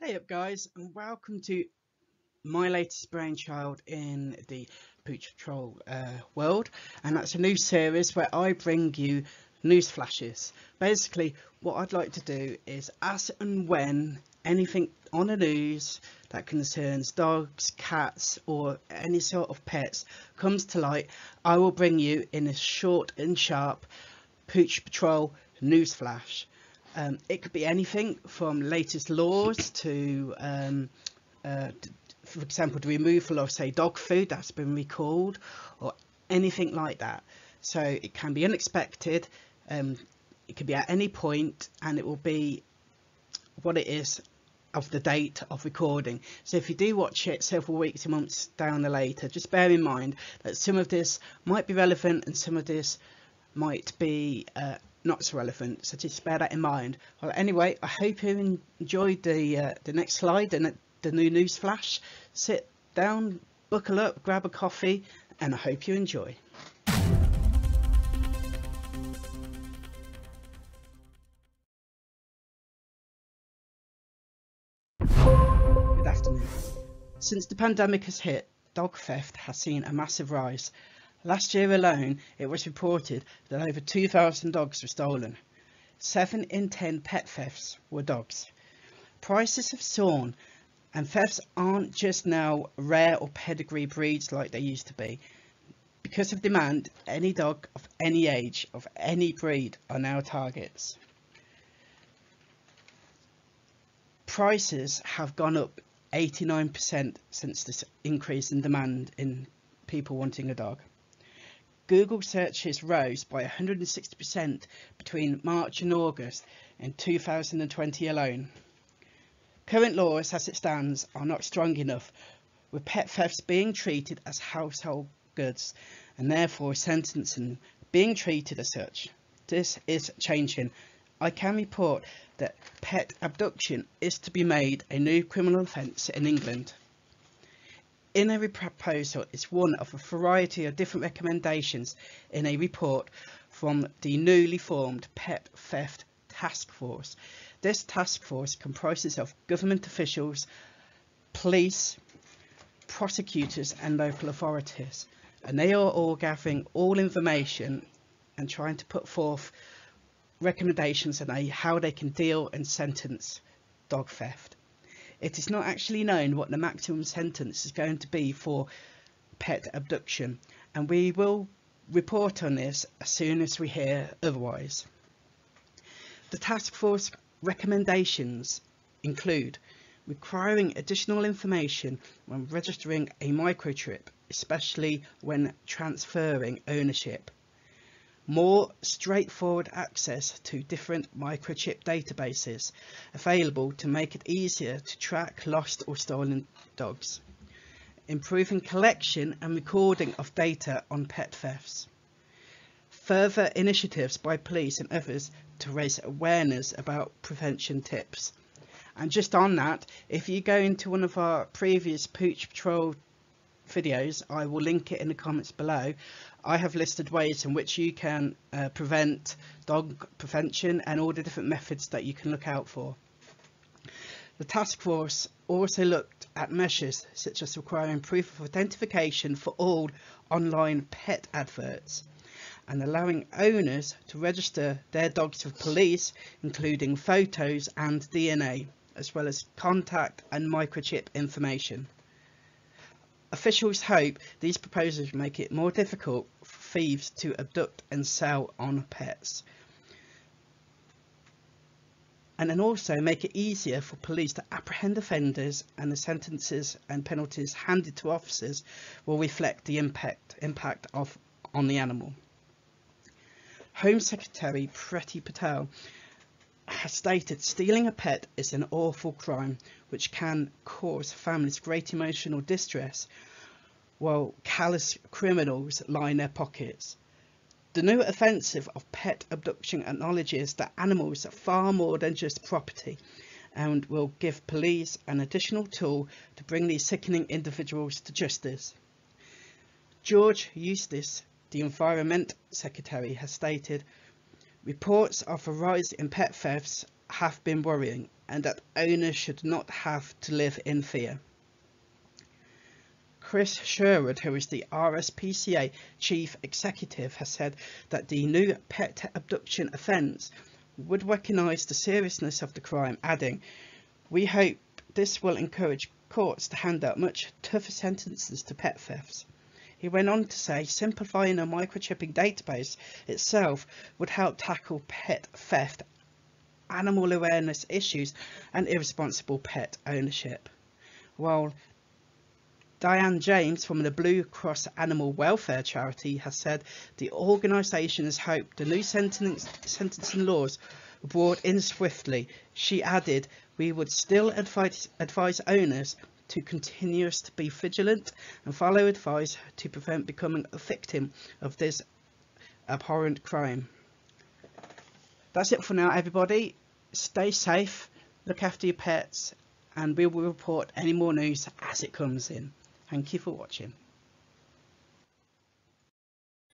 Hey up guys, and welcome to my latest brainchild in the Pooch Patrol world, and that's a new series where I bring you news flashes. Basically what I'd like to do is, as and when anything on the news that concerns dogs, cats or any sort of pets comes to light, I will bring you in a short and sharp Pooch Patrol news flash. It could be anything from latest laws to, uh, for example, the removal of, say, dog food that's been recalled, or anything like that. So it can be unexpected, it could be at any point, and it will be what it is of the date of recording. So if you do watch it several weeks and months down the later, just bear in mind that some of this might be relevant and some of this might be not so relevant, so just bear that in mind. Well, anyway, I hope you enjoyed the next slide and the new news flash. Sit down, buckle up, grab a coffee, and I hope you enjoy. Good afternoon. Since the pandemic has hit, dog theft has seen a massive rise. Last year alone, it was reported that over 2,000 dogs were stolen. 7 in 10 pet thefts were dogs. Prices have soared, and thefts aren't just now rare or pedigree breeds like they used to be. Because of demand, any dog of any age, of any breed, are now targets. Prices have gone up 89% since this increase in demand in people wanting a dog. Google searches rose by 160% between March and August in 2020 alone. Current laws, as it stands, are not strong enough, with pet thefts being treated as household goods and therefore sentencing being treated as such. This is changing. I can report that pet abduction is to be made a new criminal offence in England. In a proposal is one of a variety of different recommendations in a report from the newly formed Pet Theft Task Force. This task force comprises of government officials, police, prosecutors and local authorities, and they are all gathering all information and trying to put forth recommendations on how they can deal and sentence dog theft. It is not actually known what the maximum sentence is going to be for pet abduction, and we will report on this as soon as we hear otherwise. The task force recommendations include requiring additional information when registering a microchip, especially when transferring ownership. More straightforward access to different microchip databases available to make it easier to track lost or stolen dogs. Improving collection and recording of data on pet thefts. Further initiatives by police and others to raise awareness about prevention tips. And just on that, if you go into one of our previous Pooch Patrol videos, I will link it in the comments below. I have listed ways in which you can prevent dog prevention and all the different methods that you can look out for. The task force also looked at measures such as requiring proof of identification for all online pet adverts and allowing owners to register their dogs with police, including photos and DNA, as well as contact and microchip information. Officials hope these proposals make it more difficult for thieves to abduct and sell on pets, and then also make it easier for police to apprehend offenders, and the sentences and penalties handed to officers will reflect the impact on the animal. Home Secretary Priti Patel has stated stealing a pet is an awful crime which can cause families great emotional distress, while callous criminals line their pockets. The new offensive of pet abduction acknowledges that animals are far more than just property and will give police an additional tool to bring these sickening individuals to justice. George Eustice, the Environment Secretary, has stated, "Reports of a rise in pet thefts have been worrying. and that owners should not have to live in fear. Chris Sherwood, who is the RSPCA Chief Executive, has said that the new pet abduction offence would recognise the seriousness of the crime, adding, "We hope this will encourage courts to hand out much tougher sentences to pet thefts." He went on to say simplifying a microchipping database itself would help tackle pet theft, animal awareness issues and irresponsible pet ownership. While Diane James from the Blue Cross Animal Welfare Charity has said the organisation has hoped the new sentencing laws were brought in swiftly. She added, "We would still advise owners to continue to be vigilant and follow advice to prevent becoming a victim of this abhorrent crime." That's it for now, everybody. Stay safe, look after your pets, and we will report any more news as it comes in. Thank you for watching.